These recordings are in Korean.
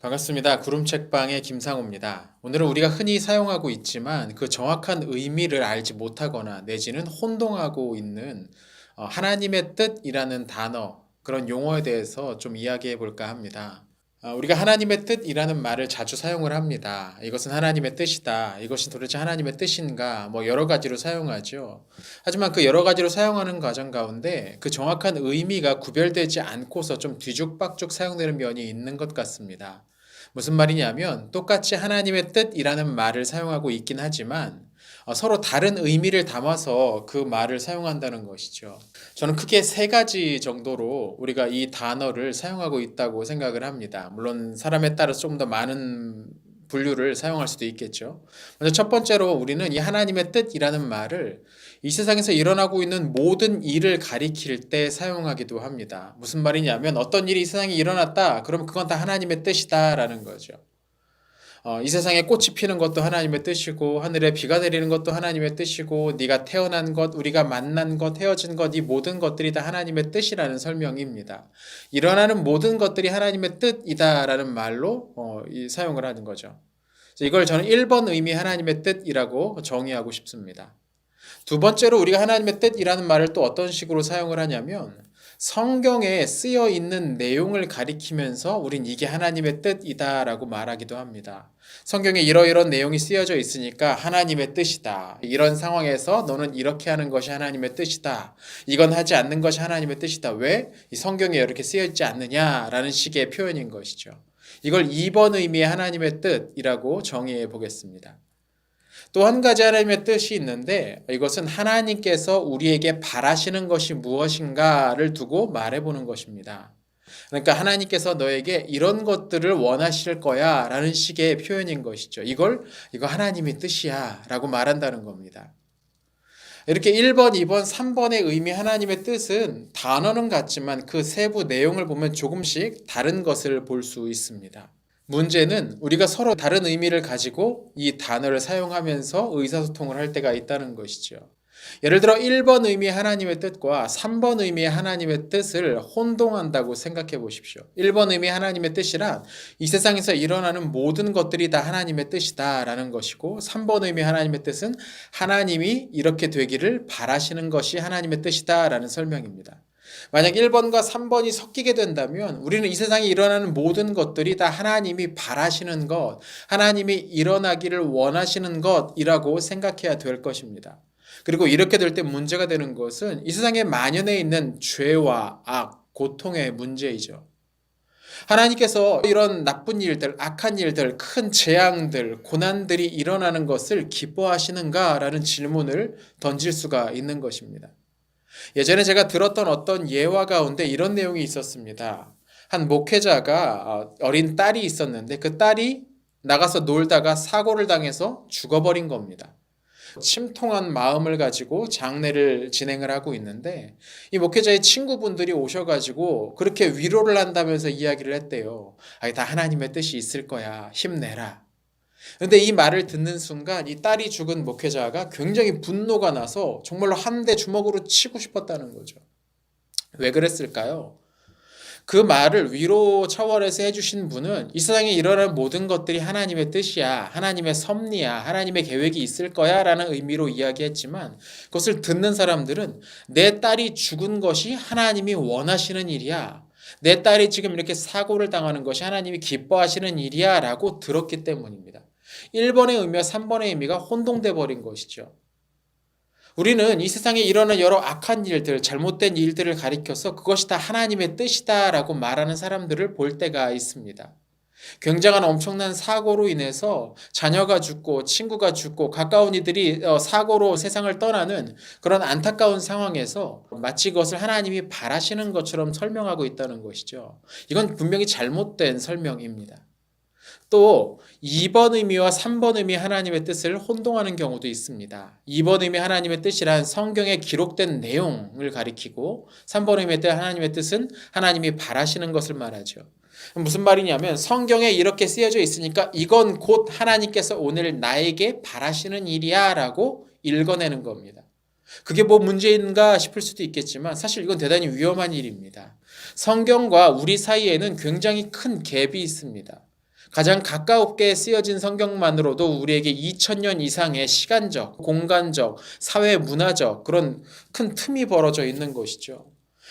반갑습니다. 구름책방의 김상호입니다. 오늘은 우리가 흔히 사용하고 있지만 그 정확한 의미를 알지 못하거나 내지는 혼동하고 있는 하나님의 뜻이라는 단어, 그런 용어에 대해서 좀 이야기해 볼까 합니다. 우리가 하나님의 뜻이라는 말을 자주 사용을 합니다. 이것은 하나님의 뜻이다. 이것이 도대체 하나님의 뜻인가? 뭐 여러 가지로 사용하죠. 하지만 그 여러 가지로 사용하는 과정 가운데 그 정확한 의미가 구별되지 않고서 좀 뒤죽박죽 사용되는 면이 있는 것 같습니다. 무슨 말이냐면 똑같이 하나님의 뜻이라는 말을 사용하고 있긴 하지만 서로 다른 의미를 담아서 그 말을 사용한다는 것이죠. 저는 크게 세 가지 정도로 우리가 이 단어를 사용하고 있다고 생각을 합니다. 물론 사람에 따라 좀 더 많은 분류를 사용할 수도 있겠죠. 먼저 첫 번째로 우리는 이 하나님의 뜻이라는 말을 이 세상에서 일어나고 있는 모든 일을 가리킬 때 사용하기도 합니다. 무슨 말이냐면 어떤 일이 이 세상에 일어났다. 그러면 그건 다 하나님의 뜻이다라는 거죠. 이 세상에 꽃이 피는 것도 하나님의 뜻이고 하늘에 비가 내리는 것도 하나님의 뜻이고 네가 태어난 것, 우리가 만난 것, 헤어진 것, 이 모든 것들이 다 하나님의 뜻이라는 설명입니다. 일어나는 모든 것들이 하나님의 뜻이다라는 말로 사용을 하는 거죠. 이걸 저는 1번 의미 하나님의 뜻이라고 정의하고 싶습니다. 두 번째로 우리가 하나님의 뜻이라는 말을 또 어떤 식으로 사용을 하냐면 성경에 쓰여 있는 내용을 가리키면서 우린 이게 하나님의 뜻이다라고 말하기도 합니다. 성경에 이러이런 내용이 쓰여져 있으니까 하나님의 뜻이다. 이런 상황에서 너는 이렇게 하는 것이 하나님의 뜻이다. 이건 하지 않는 것이 하나님의 뜻이다. 왜? 이 성경에 이렇게 쓰여 있지 않느냐라는 식의 표현인 것이죠. 이걸 2번 의미의 하나님의 뜻이라고 정의해 보겠습니다. 또 한 가지 하나님의 뜻이 있는데 이것은 하나님께서 우리에게 바라시는 것이 무엇인가를 두고 말해보는 것입니다. 그러니까 하나님께서 너에게 이런 것들을 원하실 거야 라는 식의 표현인 것이죠. 이거 하나님의 뜻이야 라고 말한다는 겁니다. 이렇게 1번, 2번, 3번의 의미 하나님의 뜻은 단어는 같지만 그 세부 내용을 보면 조금씩 다른 것을 볼 수 있습니다. 문제는 우리가 서로 다른 의미를 가지고 이 단어를 사용하면서 의사소통을 할 때가 있다는 것이죠. 예를 들어 1번 의미의 하나님의 뜻과 3번 의미의 하나님의 뜻을 혼동한다고 생각해 보십시오. 1번 의미의 하나님의 뜻이란 이 세상에서 일어나는 모든 것들이 다 하나님의 뜻이다라는 것이고 3번 의미의 하나님의 뜻은 하나님이 이렇게 되기를 바라시는 것이 하나님의 뜻이다라는 설명입니다. 만약 1번과 3번이 섞이게 된다면 우리는 이 세상에 일어나는 모든 것들이 다 하나님이 바라시는 것, 하나님이 일어나기를 원하시는 것이라고 생각해야 될 것입니다. 그리고 이렇게 될 때 문제가 되는 것은 이 세상에 만연해 있는 죄와 악, 고통의 문제이죠. 하나님께서 이런 나쁜 일들, 악한 일들, 큰 재앙들, 고난들이 일어나는 것을 기뻐하시는가라는 질문을 던질 수가 있는 것입니다. 예전에 제가 들었던 어떤 예화 가운데 이런 내용이 있었습니다. 한 목회자가 어린 딸이 있었는데 그 딸이 나가서 놀다가 사고를 당해서 죽어버린 겁니다. 침통한 마음을 가지고 장례를 진행을 하고 있는데 이 목회자의 친구분들이 오셔가지고 그렇게 위로를 한다면서 이야기를 했대요. 다 하나님의 뜻이 있을 거야. 힘내라. 근데 이 말을 듣는 순간 이 딸이 죽은 목회자가 굉장히 분노가 나서 정말로 한 대 주먹으로 치고 싶었다는 거죠. 왜 그랬을까요? 그 말을 위로 차원에서 해주신 분은 이 세상에 일어나는 모든 것들이 하나님의 뜻이야, 하나님의 섭리야, 하나님의 계획이 있을 거야 라는 의미로 이야기했지만 그것을 듣는 사람들은 내 딸이 죽은 것이 하나님이 원하시는 일이야. 내 딸이 지금 이렇게 사고를 당하는 것이 하나님이 기뻐하시는 일이야 라고 들었기 때문입니다. 1번의 의미와 3번의 의미가 혼동돼 버린 것이죠. 우리는 이 세상에 일어나는 여러 악한 일들, 잘못된 일들을 가리켜서 그것이 다 하나님의 뜻이다라고 말하는 사람들을 볼 때가 있습니다. 굉장한 엄청난 사고로 인해서 자녀가 죽고 친구가 죽고 가까운 이들이 사고로 세상을 떠나는 그런 안타까운 상황에서 마치 그것을 하나님이 바라시는 것처럼 설명하고 있다는 것이죠. 이건 분명히 잘못된 설명입니다. 또 2번 의미와 3번 의미 하나님의 뜻을 혼동하는 경우도 있습니다. 2번 의미 하나님의 뜻이란 성경에 기록된 내용을 가리키고 3번 의미의 하나님의 뜻은 하나님이 바라시는 것을 말하죠. 무슨 말이냐면 성경에 이렇게 쓰여져 있으니까 이건 곧 하나님께서 오늘 나에게 바라시는 일이야 라고 읽어내는 겁니다. 그게 뭐 문제인가 싶을 수도 있겠지만 사실 이건 대단히 위험한 일입니다. 성경과 우리 사이에는 굉장히 큰 갭이 있습니다. 가장 가까웠게 쓰여진 성경만으로도 우리에게 2000년 이상의 시간적, 공간적, 사회 문화적 그런 큰 틈이 벌어져 있는 것이죠.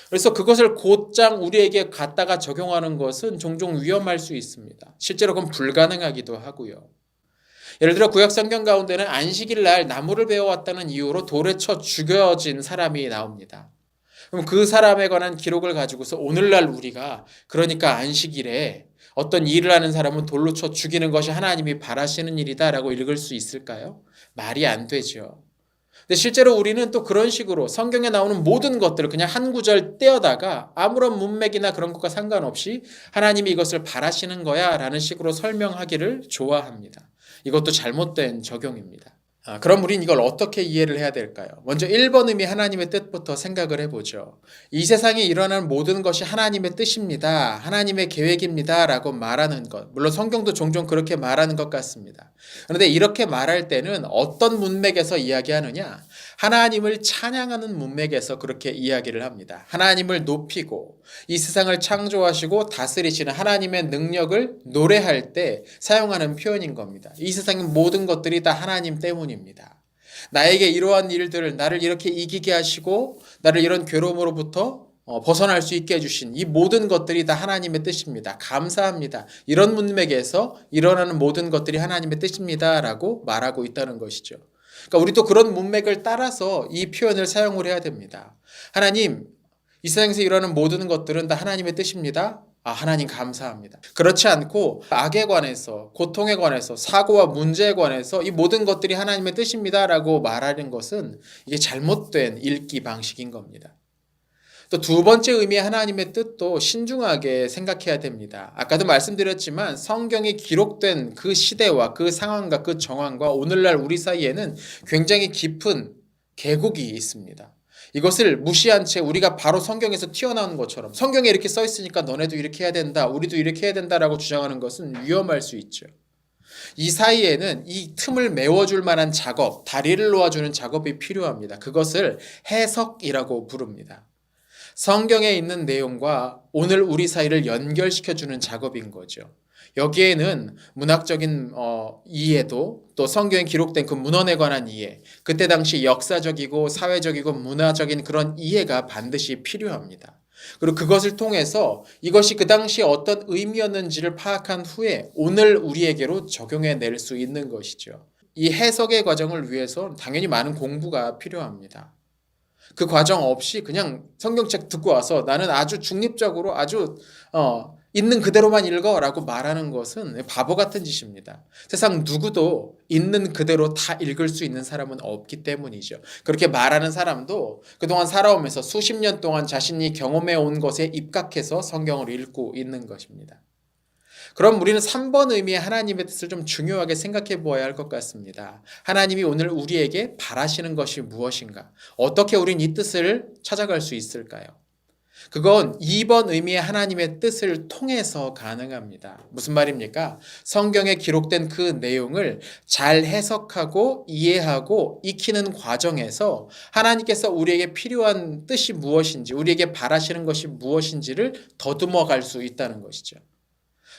그래서 그것을 곧장 우리에게 갖다가 적용하는 것은 종종 위험할 수 있습니다. 실제로 그건 불가능하기도 하고요. 예를 들어 구약 성경 가운데는 안식일 날 나무를 베어왔다는 이유로 돌에 쳐 죽여진 사람이 나옵니다. 그럼 그 사람에 관한 기록을 가지고서 오늘날 우리가 그러니까 안식일에 어떤 일을 하는 사람은 돌로 쳐 죽이는 것이 하나님이 바라시는 일이다라고 읽을 수 있을까요? 말이 안 되죠. 근데 실제로 우리는 또 그런 식으로 성경에 나오는 모든 것들을 그냥 한 구절 떼어다가 아무런 문맥이나 그런 것과 상관없이 하나님이 이것을 바라시는 거야 라는 식으로 설명하기를 좋아합니다. 이것도 잘못된 적용입니다. 그럼 우린 이걸 어떻게 이해를 해야 될까요? 먼저 1번 의미 하나님의 뜻부터 생각을 해보죠. 이 세상에 일어나는 모든 것이 하나님의 뜻입니다. 하나님의 계획입니다. 라고 말하는 것. 물론 성경도 종종 그렇게 말하는 것 같습니다. 그런데 이렇게 말할 때는 어떤 문맥에서 이야기하느냐? 하나님을 찬양하는 문맥에서 그렇게 이야기를 합니다. 하나님을 높이고 이 세상을 창조하시고 다스리시는 하나님의 능력을 노래할 때 사용하는 표현인 겁니다. 이 세상의 모든 것들이 다 하나님 때문입니다. 나에게 이러한 일들을 나를 이렇게 이기게 하시고 나를 이런 괴로움으로부터 벗어날 수 있게 해주신 이 모든 것들이 다 하나님의 뜻입니다. 감사합니다. 이런 문맥에서 일어나는 모든 것들이 하나님의 뜻입니다. 라고 말하고 있다는 것이죠. 그러니까 우리도 그런 문맥을 따라서 이 표현을 사용을 해야 됩니다. 하나님, 이 세상에서 일어나는 모든 것들은 다 하나님의 뜻입니다. 하나님 감사합니다. 그렇지 않고 악에 관해서, 고통에 관해서, 사고와 문제에 관해서 이 모든 것들이 하나님의 뜻입니다. 라고 말하는 것은 이게 잘못된 읽기 방식인 겁니다. 또 두 번째 의미의 하나님의 뜻도 신중하게 생각해야 됩니다. 아까도 말씀드렸지만 성경에 기록된 그 시대와 그 상황과 그 정황과 오늘날 우리 사이에는 굉장히 깊은 궤곡이 있습니다. 이것을 무시한 채 우리가 바로 성경에서 튀어나오는 것처럼 성경에 이렇게 써 있으니까 너네도 이렇게 해야 된다, 우리도 이렇게 해야 된다라고 주장하는 것은 위험할 수 있죠. 이 사이에는 이 틈을 메워줄 만한 작업, 다리를 놓아주는 작업이 필요합니다. 그것을 해석이라고 부릅니다. 성경에 있는 내용과 오늘 우리 사이를 연결시켜주는 작업인 거죠. 여기에는 문학적인 이해도 또 성경에 기록된 그 문헌에 관한 이해, 그때 당시 역사적이고 사회적이고 문화적인 그런 이해가 반드시 필요합니다. 그리고 그것을 통해서 이것이 그 당시에 어떤 의미였는지를 파악한 후에 오늘 우리에게로 적용해 낼 수 있는 것이죠. 이 해석의 과정을 위해서 당연히 많은 공부가 필요합니다. 그 과정 없이 그냥 성경책 듣고 와서 나는 아주 중립적으로 아주 있는 그대로만 읽어라고 말하는 것은 바보 같은 짓입니다. 세상 누구도 있는 그대로 다 읽을 수 있는 사람은 없기 때문이죠. 그렇게 말하는 사람도 그동안 살아오면서 수십 년 동안 자신이 경험해 온 것에 입각해서 성경을 읽고 있는 것입니다. 그럼 우리는 3번 의미의 하나님의 뜻을 좀 중요하게 생각해 보아야 할 것 같습니다. 하나님이 오늘 우리에게 바라시는 것이 무엇인가? 어떻게 우린 이 뜻을 찾아갈 수 있을까요? 그건 2번 의미의 하나님의 뜻을 통해서 가능합니다. 무슨 말입니까? 성경에 기록된 그 내용을 잘 해석하고 이해하고 익히는 과정에서 하나님께서 우리에게 필요한 뜻이 무엇인지, 우리에게 바라시는 것이 무엇인지를 더듬어 갈 수 있다는 것이죠.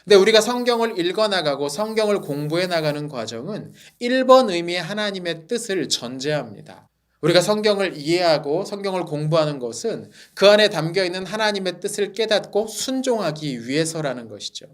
근데 우리가 성경을 읽어나가고 성경을 공부해 나가는 과정은 1번 의미의 하나님의 뜻을 전제합니다. 우리가 성경을 이해하고 성경을 공부하는 것은 그 안에 담겨있는 하나님의 뜻을 깨닫고 순종하기 위해서라는 것이죠.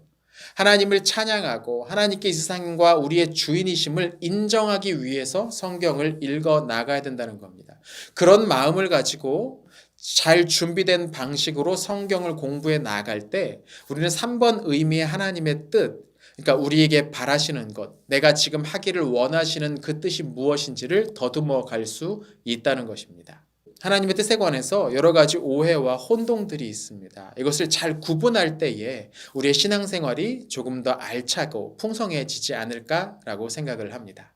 하나님을 찬양하고 하나님께 이 세상과 우리의 주인이심을 인정하기 위해서 성경을 읽어 나가야 된다는 겁니다. 그런 마음을 가지고 잘 준비된 방식으로 성경을 공부해 나갈 때 우리는 3번 의미의 하나님의 뜻, 그러니까 우리에게 바라시는 것, 내가 지금 하기를 원하시는 그 뜻이 무엇인지를 더듬어 갈 수 있다는 것입니다. 하나님의 뜻에 관해서 여러 가지 오해와 혼동들이 있습니다. 이것을 잘 구분할 때에 우리의 신앙생활이 조금 더 알차고 풍성해지지 않을까라고 생각을 합니다.